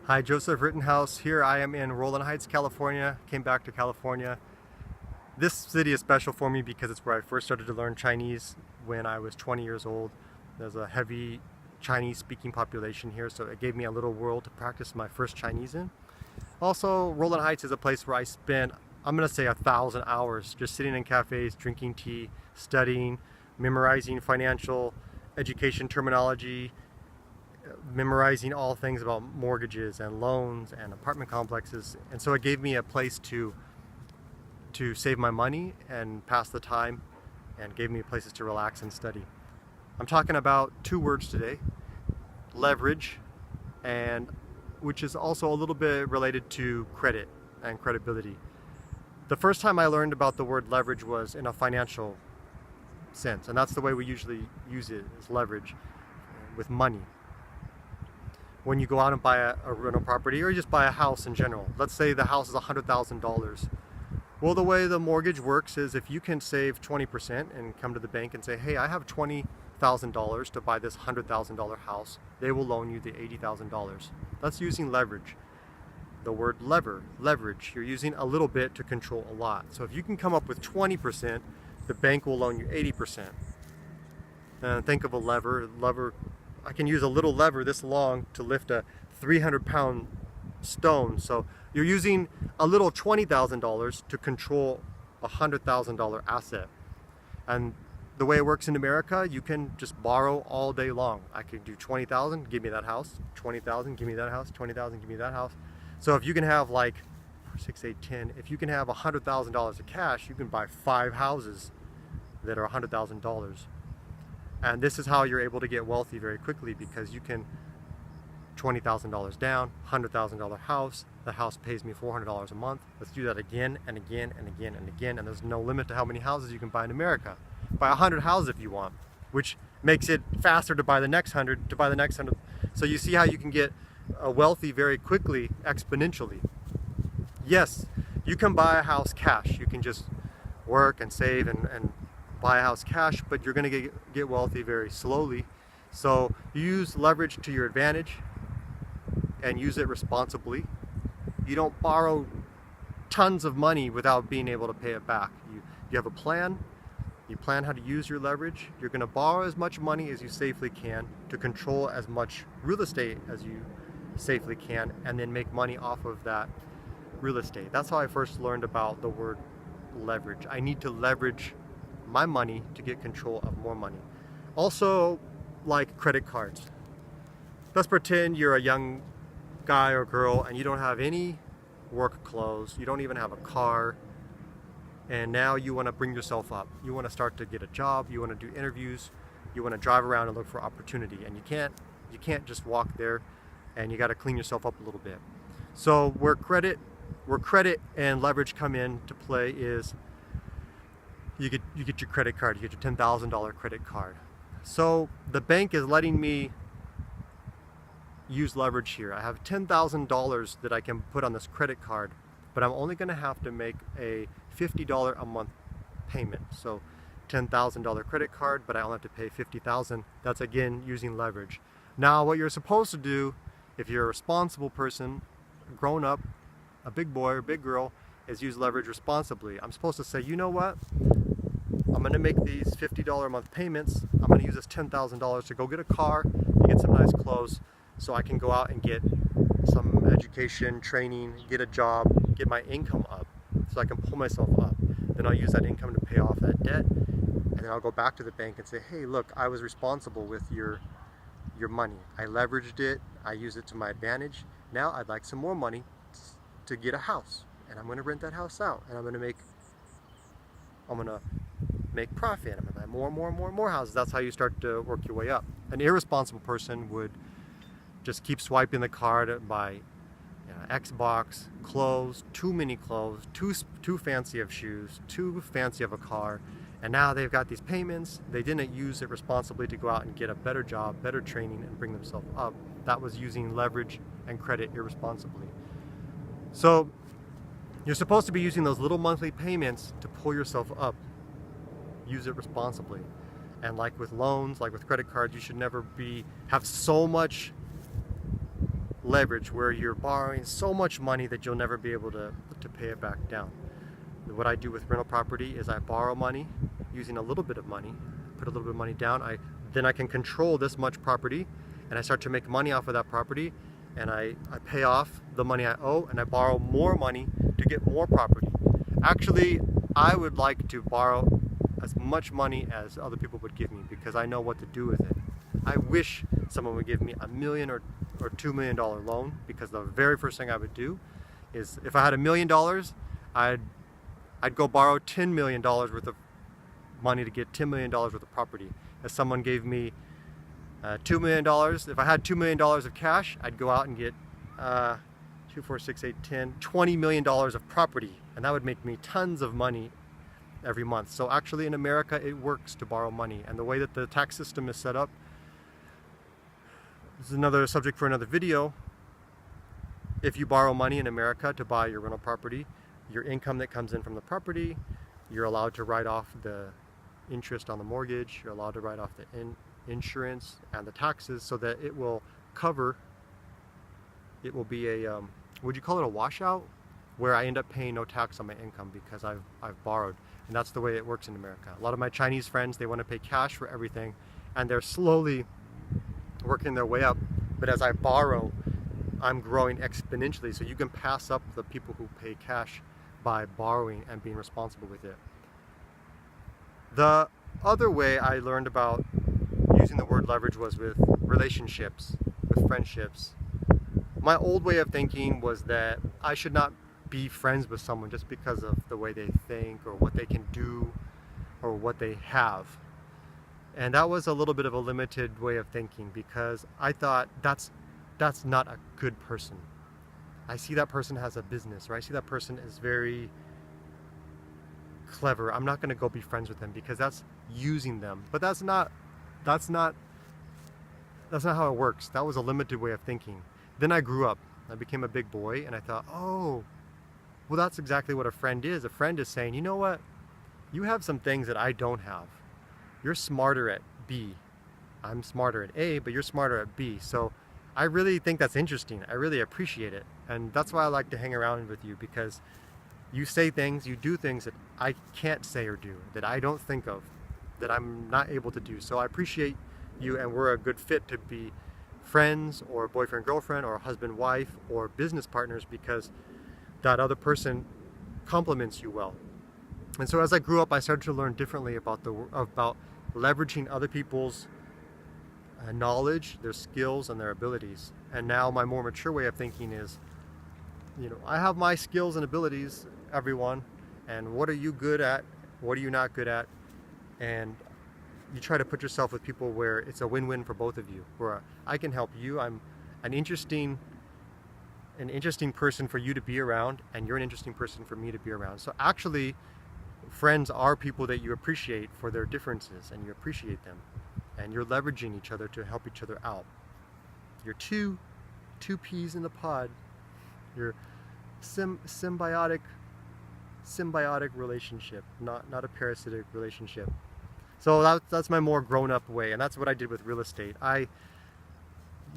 Hi, Joseph Rittenhouse here. I am in Roland Heights, California. Came back to California. This city is special for me because it's where I first started to learn Chinese when I was 20 years old. There's a heavy Chinese speaking population here, so it gave me a little world to practice my first Chinese in. Also, Roland Heights is a place where I spent, I'm gonna say 1,000 hours just sitting in cafes, drinking tea, studying, memorizing financial education terminology, memorizing all things about mortgages and loans and apartment complexes. And so it gave me a place to save my money and pass the time, and gave me places to relax and study. I'm talking about two words today: leverage, and which is also a little bit related to credit and credibility. The first time I learned about the word leverage was in a financial sense, and that's the way we usually use it, is leverage with money. When you go out and buy a rental property, or you just buy a house in general, let's say the house is $100,000. Well, the way the mortgage works is if you can save 20% and come to the bank and say, hey, I have $20,000 to buy this $100,000 house, they will loan you the $80,000. That's using leverage. The word leverage, you're using a little bit to control a lot. So if you can come up with 20%, the bank will loan you 80%. And think of a lever. I can use a little lever this long to lift a 300-pound stone. So you're using a little $20,000 to control a $100,000 asset. And the way it works in America, you can just borrow all day long. I could do 20,000, give me that house. 20,000, give me that house. 20,000, give me that house. So if you can have like 6, 8, 10, if you can have $100,000 of cash, you can buy 5 houses that are $100,000. And this is how you're able to get wealthy very quickly, because you can $20,000 down, $100,000 house. The house pays me $400 a month. Let's do that again and again and again and again. And there's no limit to how many houses you can buy in America. Buy 100 houses if you want, which makes it faster to buy the next 100, to buy the next 100. So you see how you can get wealthy very quickly, exponentially. Yes, you can buy a house cash. You can just work and save and buy a house cash, but you're going to get wealthy very slowly. So you use leverage to your advantage and use it responsibly. You don't borrow tons of money without being able to pay it back. You have a plan. You plan how to use your leverage. You're going to borrow as much money as you safely can to control as much real estate as you safely can, and then make money off of that real estate. That's how I first learned about the word leverage. I need to leverage my money to get control of more money. Also, like credit cards. Let's pretend you're a young guy or girl and you don't have any work clothes, you don't even have a car, and now you want to bring yourself up. You want to start to get a job, you want to do interviews, you want to drive around and look for opportunity, and you can't just walk there, and you got to clean yourself up a little bit. So where credit and leverage come in to play is you get your credit card, you get your $10,000 credit card. So the bank is letting me use leverage here. I have $10,000 that I can put on this credit card, but I'm only going to have to make a $50 a month payment. So $10,000 credit card, but I only have to pay $50,000. That's again using leverage. Now what you're supposed to do, if you're a responsible person, grown up, a big boy or big girl, is use leverage responsibly. I'm supposed to say, you know what? I'm going to make these $50 a month payments. I'm going to use this $10,000 to go get a car, to get some nice clothes, so I can go out and get some education, training, get a job, get my income up, so I can pull myself up. Then I'll use that income to pay off that debt, and then I'll go back to the bank and say, hey, look, I was responsible with your money. I leveraged it. I used it to my advantage. Now I'd like some more money to get a house, and I'm going to rent that house out, and I'm going to make profit. I'm going to buy more houses. That's how you start to work your way up. An irresponsible person would just keep swiping the card and buy Xbox, clothes, too many clothes, too fancy of shoes, too fancy of a car, and now they've got these payments. They didn't use it responsibly to go out and get a better job, better training, and bring themselves up. That was using leverage and credit irresponsibly. So you're supposed to be using those little monthly payments to pull yourself up. Use it responsibly. And like with loans, like with credit cards, you should never have so much leverage where you're borrowing so much money that you'll never be able to pay it back down. What I do with rental property is I borrow money using a little bit of money, put a little bit of money down, then I can control this much property, and I start to make money off of that property, and I pay off the money I owe, and I borrow more money to get more property. Actually, I would like to borrow as much money as other people would give me because I know what to do with it. I wish someone would give me $1 million or $2 million loan, because the very first thing I would do is, if I had $1 million, I'd go borrow $10 million worth of money to get $10 million worth of property. If someone gave me $2 million, if I had $2 million of cash, I'd go out and get 2, 4, 6, 8, 10, $20 million of property, and that would make me tons of money every month. So actually in America, it works to borrow money, and the way that the tax system is set up, this is another subject for another video. If you borrow money in America to buy your rental property, your income that comes in from the property, you're allowed to write off the interest on the mortgage, you're allowed to write off the insurance and the taxes, so that it will cover, it will be a, would you call it a washout? Where I end up paying no tax on my income because I've borrowed. And that's the way it works in America. A lot of my Chinese friends, they want to pay cash for everything, and they're slowly working their way up. But as I borrow, I'm growing exponentially. So you can pass up the people who pay cash by borrowing and being responsible with it. The other way I learned about using the word leverage was with relationships, with friendships. My old way of thinking was that I should not be friends with someone just because of the way they think or what they can do or what they have. And that was a little bit of a limited way of thinking, because I thought that's not a good person. I see that person has a business, or I see that person is very clever. I'm not going to go be friends with them because that's using them. But that's not how it works. That was a limited way of thinking. Then I grew up. I became a big boy, and I thought, oh, well, that's exactly what a friend is. A friend is saying, you know what? You have some things that I don't have. You're smarter at B. I'm smarter at A, but you're smarter at B. So I really think that's interesting. I really appreciate it. And that's why I like to hang around with you, because you say things, you do things that I can't say or do, that I don't think of, that I'm not able to do. So I appreciate you, and we're a good fit to be friends or boyfriend, girlfriend, or husband, wife, or business partners, because that other person compliments you well. And so as I grew up, I started to learn differently about leveraging other people's knowledge, their skills, and their abilities. And now my more mature way of thinking is, you know, I have my skills and abilities, everyone, and what are you good at? What are you not good at? And you try to put yourself with people where it's a win-win for both of you, where I can help you. I'm an interesting person for you to be around, and you're an interesting person for me to be around. So actually, friends are people that you appreciate for their differences, and you appreciate them, and you're leveraging each other to help each other out. You're two peas in the pod. You're symbiotic relationship, not a parasitic relationship. So that's my more grown-up way, and that's what I did with real estate. I'm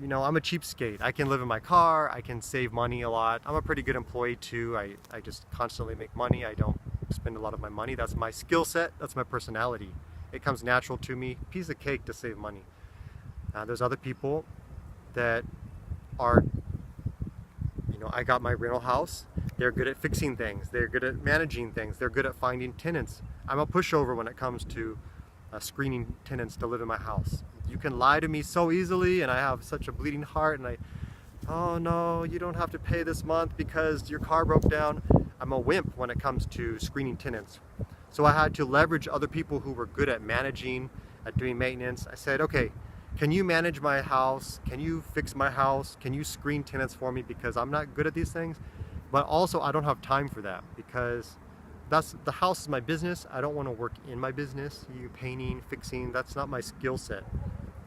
a cheapskate. I can live in my car. I can save money a lot. I'm a pretty good employee too. I just constantly make money. I don't spend a lot of my money. That's my skill set. That's my personality. It comes natural to me. Piece of cake to save money. There's other people that are, I got my rental house. They're good at fixing things. They're good at managing things. They're good at finding tenants. I'm a pushover when it comes to screening tenants to live in my house. You can lie to me so easily, and I have such a bleeding heart, and oh no, you don't have to pay this month because your car broke down. I'm a wimp when it comes to screening tenants. So I had to leverage other people who were good at managing, at doing maintenance. I said, okay, can you manage my house? Can you fix my house? Can you screen tenants for me? Because I'm not good at these things. But also I don't have time for that, because the house is my business. I don't want to work in my business. You painting, fixing, that's not my skill set.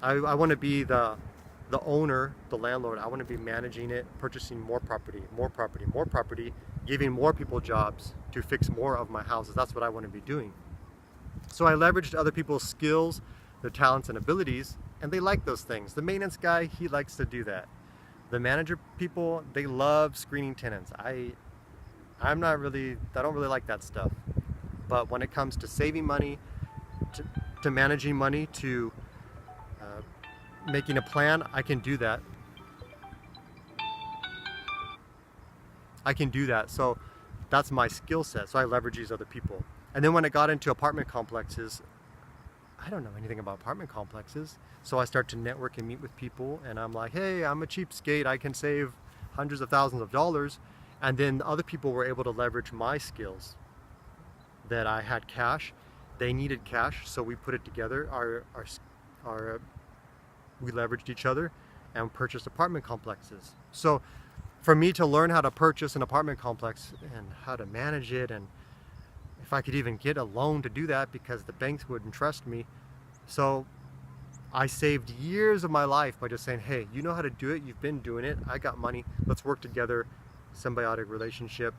I want to be the owner, the landlord. I want to be managing it, purchasing more property, giving more people jobs to fix more of my houses. That's what I want to be doing. So I leveraged other people's skills, their talents and abilities, and they like those things. The maintenance guy, he likes to do that. The manager people, they love screening tenants. I don't really like that stuff. But when it comes to saving money, to managing money, to making a plan, I can do that. So that's my skill set. So I leverage these other people. And then when I got into apartment complexes, I don't know anything about apartment complexes. So I start to network and meet with people, and I'm like, hey, I'm a cheapskate. I can save hundreds of thousands of dollars. And then other people were able to leverage my skills, that I had cash. They needed cash, so we put it together. We leveraged each other and purchased apartment complexes. So for me to learn how to purchase an apartment complex and how to manage it, and if I could even get a loan to do that because the banks wouldn't trust me. So I saved years of my life by just saying, hey, you know how to do it, you've been doing it, I got money, let's work together. Symbiotic relationship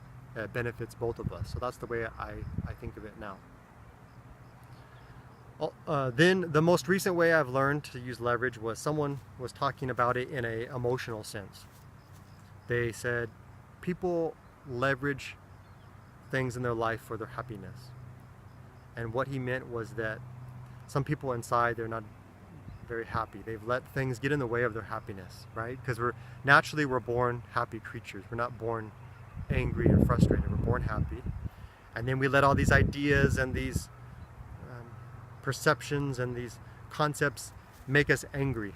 benefits both of us. So that's the way I think of it now. Then the most recent way I've learned to use leverage was someone was talking about it in an emotional sense. They said people leverage things in their life for their happiness. And what he meant was that some people inside, they're not very happy. They've let things get in the way of their happiness, right? Because we're born happy creatures. We're not born angry or frustrated. We're born happy. And then we let all these ideas and these perceptions and these concepts make us angry.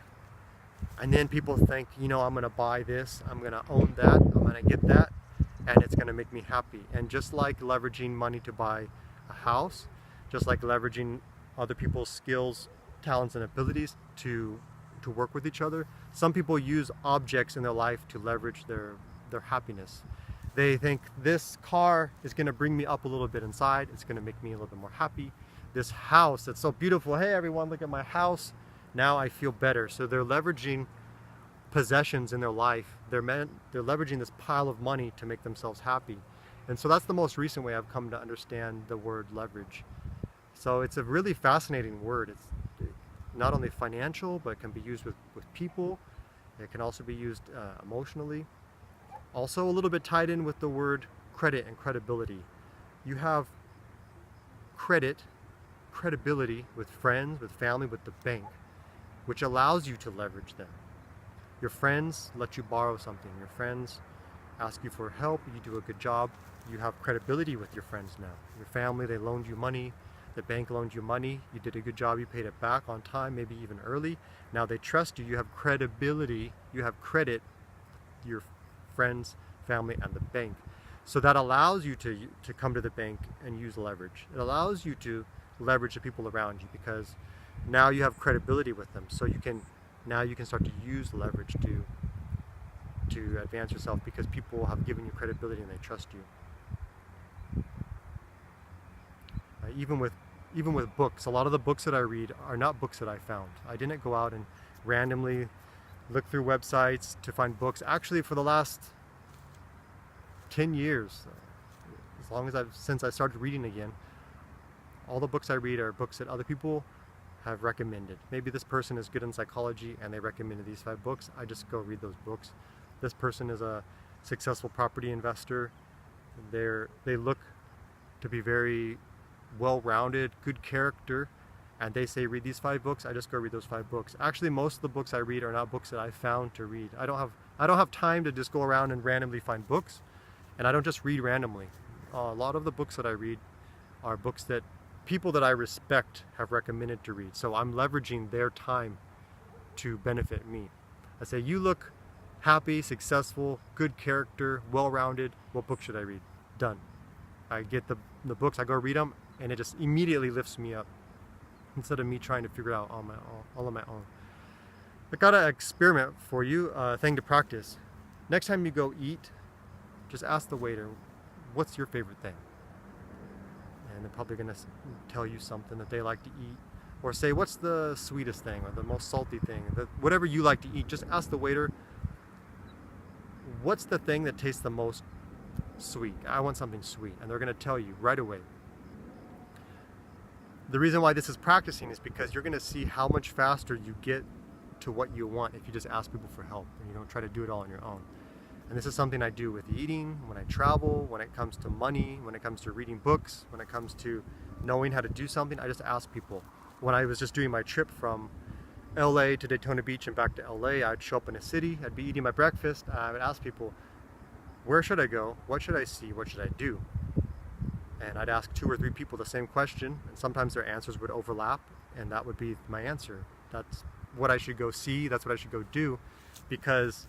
And then people think, I'm going to buy this, I'm going to own that, I'm going to get that, and it's going to make me happy. And just like leveraging money to buy a house, just like leveraging other people's skills, talents, and abilities to work with each other, some people use objects in their life to leverage their happiness. They think this car is going to bring me up a little bit inside, it's going to make me a little bit more happy. This house that's so beautiful, hey everyone, look at my house, now I feel better. So they're leveraging possessions in their life. They're leveraging this pile of money to make themselves happy. And so that's the most recent way I've come to understand the word leverage. So it's a really fascinating word. It's not only financial, but it can be used with people. It can also be used emotionally. Also a little bit tied in with the word credit and credibility. You have credibility with friends, with family, with the bank, which allows you to leverage them. Your friends let you borrow something. Your friends ask you for help. You do a good job. You have credibility with your friends now. Your family, they loaned you money. The bank loaned you money. You did a good job. You paid it back on time, maybe even early. Now they trust you. You have credibility. You have credit, your friends, family, and the bank. So that allows you to come to the bank and use leverage. It allows you to leverage the people around you because now you have credibility with them. So you can start to use leverage to advance yourself because people have given you credibility and they trust you. Even with books, a lot of the books that I read are not books that I found. I didn't go out and randomly look through websites to find books. Actually, for the last 10 years, since I started reading again, all the books I read are books that other people have recommended. Maybe this person is good in psychology and they recommended these 5 books. I just go read those books. This person is a successful property investor. They look to be very well-rounded, good character, and they say read these 5 books. I just go read those 5 books. Actually, most of the books I read are not books that I found to read. I don't have time to just go around and randomly find books, and I don't just read randomly. A lot of the books that I read are books that people that I respect have recommended to read. So I'm leveraging their time to benefit me. I say, you look happy, successful, good character, well-rounded. What book should I read? Done. I get the books, I go read them, and it just immediately lifts me up instead of me trying to figure it out all on my own. I got an experiment for you, a thing to practice. Next time you go eat, just ask the waiter, what's your favorite thing? And they're probably going to tell you something that they like to eat. Or say, what's the sweetest thing or the most salty thing? Whatever you like to eat, just ask the waiter, what's the thing that tastes the most sweet? I want something sweet. And they're going to tell you right away. The reason why this is practicing is because you're going to see how much faster you get to what you want if you just ask people for help and you don't try to do it all on your own. And this is something I do with eating, when I travel, when it comes to money, when it comes to reading books, when it comes to knowing how to do something. I just ask people. When I was just doing my trip from LA to Daytona Beach and back to LA, I'd show up in a city, I'd be eating my breakfast, and I would ask people, where should I go? What should I see? What should I do? And I'd ask 2 or 3 people the same question, and sometimes their answers would overlap, and that would be my answer. That's what I should go see, that's what I should go do, because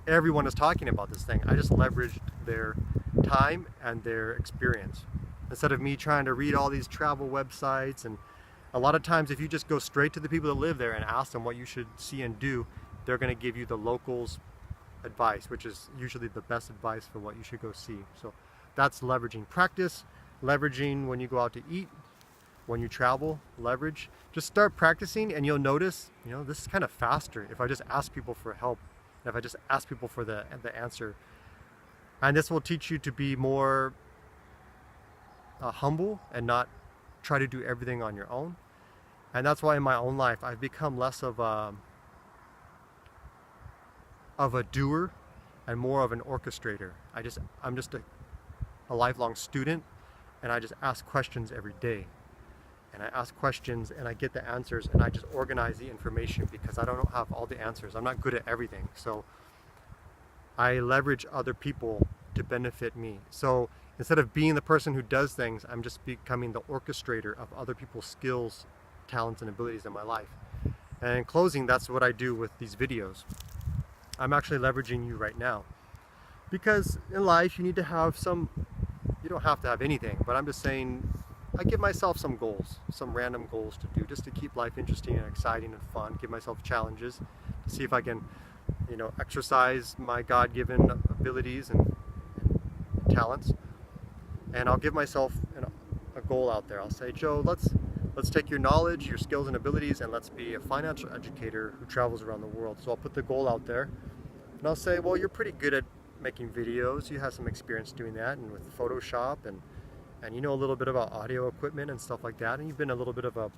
everyone is talking about this thing. I just leveraged their time and their experience. Instead of me trying to read all these travel websites, and a lot of times if you just go straight to the people that live there and ask them what you should see and do, they're going to give you the locals' advice, which is usually the best advice for what you should go see. So that's leveraging. Practice leveraging when you go out to eat, when you travel, leverage. Just start practicing and you'll notice, this is kind of faster if I just ask people for help, if I just ask people for the answer. And this will teach you to be more humble and not try to do everything on your own. And that's why in my own life I've become less of a doer and more of an orchestrator. I'm just a lifelong student, and I just ask questions every day. And I ask questions and I get the answers, and I just organize the information because I don't have all the answers. I'm not good at everything. So I leverage other people to benefit me. So instead of being the person who does things, I'm just becoming the orchestrator of other people's skills, talents, and abilities in my life. And in closing, that's what I do with these videos. I'm actually leveraging you right now. Because in life, you need to have you don't have to have anything, but I'm just saying, I give myself some goals, some random goals to do, just to keep life interesting and exciting and fun, give myself challenges to see if I can, exercise my God-given abilities and talents. And I'll give myself a goal out there. I'll say, Joe, let's take your knowledge, your skills and abilities, and let's be a financial educator who travels around the world. So I'll put the goal out there, and I'll say, well, you're pretty good at making videos. You have some experience doing that, and with Photoshop, and you know a little bit about audio equipment and stuff like that, and you've been a little bit of a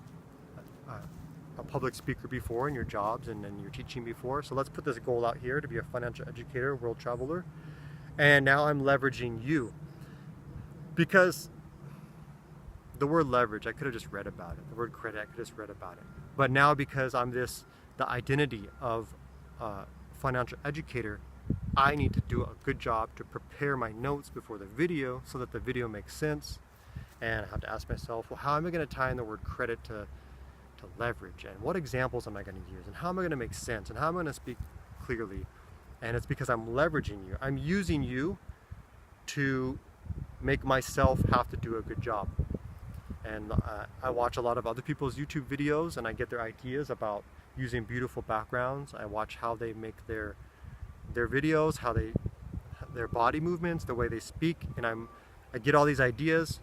public speaker before in your jobs and in your teaching before. So let's put this goal out here to be a financial educator, world traveler. And now I'm leveraging you, because the word leverage, I could have just read about it. The word credit, I could have just read about it. But now, because I'm the identity of a financial educator, I need to do a good job to prepare my notes before the video so that the video makes sense. And I have to ask myself, well, how am I going to tie in the word credit to leverage? And what examples am I going to use? And how am I going to make sense? And how am I going to speak clearly? And it's because I'm leveraging you. I'm using you to make myself have to do a good job. And I watch a lot of other people's YouTube videos, and I get their ideas about using beautiful backgrounds. I watch how they make their videos, their body movements, the way they speak, and I get all these ideas,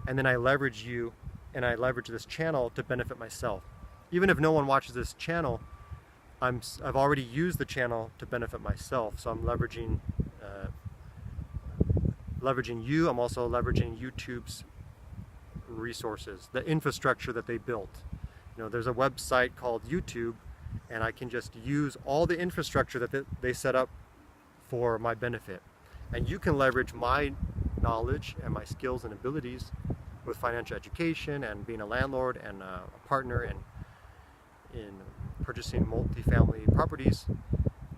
and then I leverage you, and I leverage this channel to benefit myself. Even if no one watches this channel, I've already used the channel to benefit myself. So I'm leveraging you. I'm also leveraging YouTube's resources, the infrastructure that they built. There's a website called YouTube, and I can just use all the infrastructure that they set up for my benefit. And you can leverage my knowledge and my skills and abilities with financial education and being a landlord and a partner and in purchasing multifamily properties.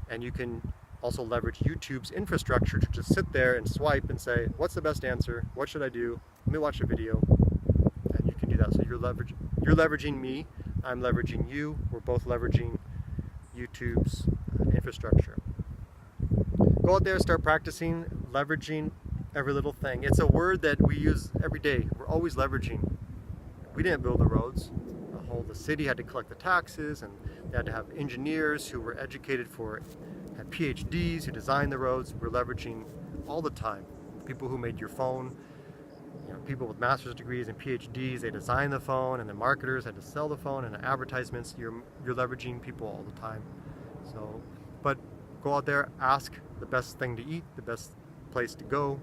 And you can also leverage YouTube's infrastructure to just sit there and swipe and say, what's the best answer? What should I do? Let me watch a video. And you can do that. So you're leveraging me, I'm leveraging you, we're both leveraging YouTube's infrastructure. Go out there, start practicing, leveraging every little thing. It's a word that we use every day. We're always leveraging. We didn't build the roads. The city had to collect the taxes, and they had to have engineers who were educated had PhDs who designed the roads. We're leveraging all the time. People who made your phone, people with master's degrees and PhDs, they designed the phone, and the marketers had to sell the phone, and the advertisements, you're leveraging people all the time. So, but go out there, ask the best thing to eat, the best place to go,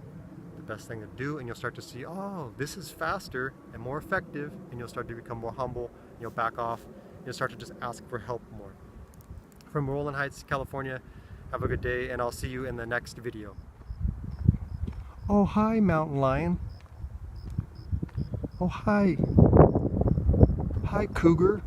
the best thing to do, and you'll start to see, oh, this is faster and more effective, and you'll start to become more humble. You'll back off. You'll start to just ask for help more. from Roland Heights, California. Have a good day, and I'll see you in the next video. Oh, hi, mountain lion. Oh, hi. Hi, cougar.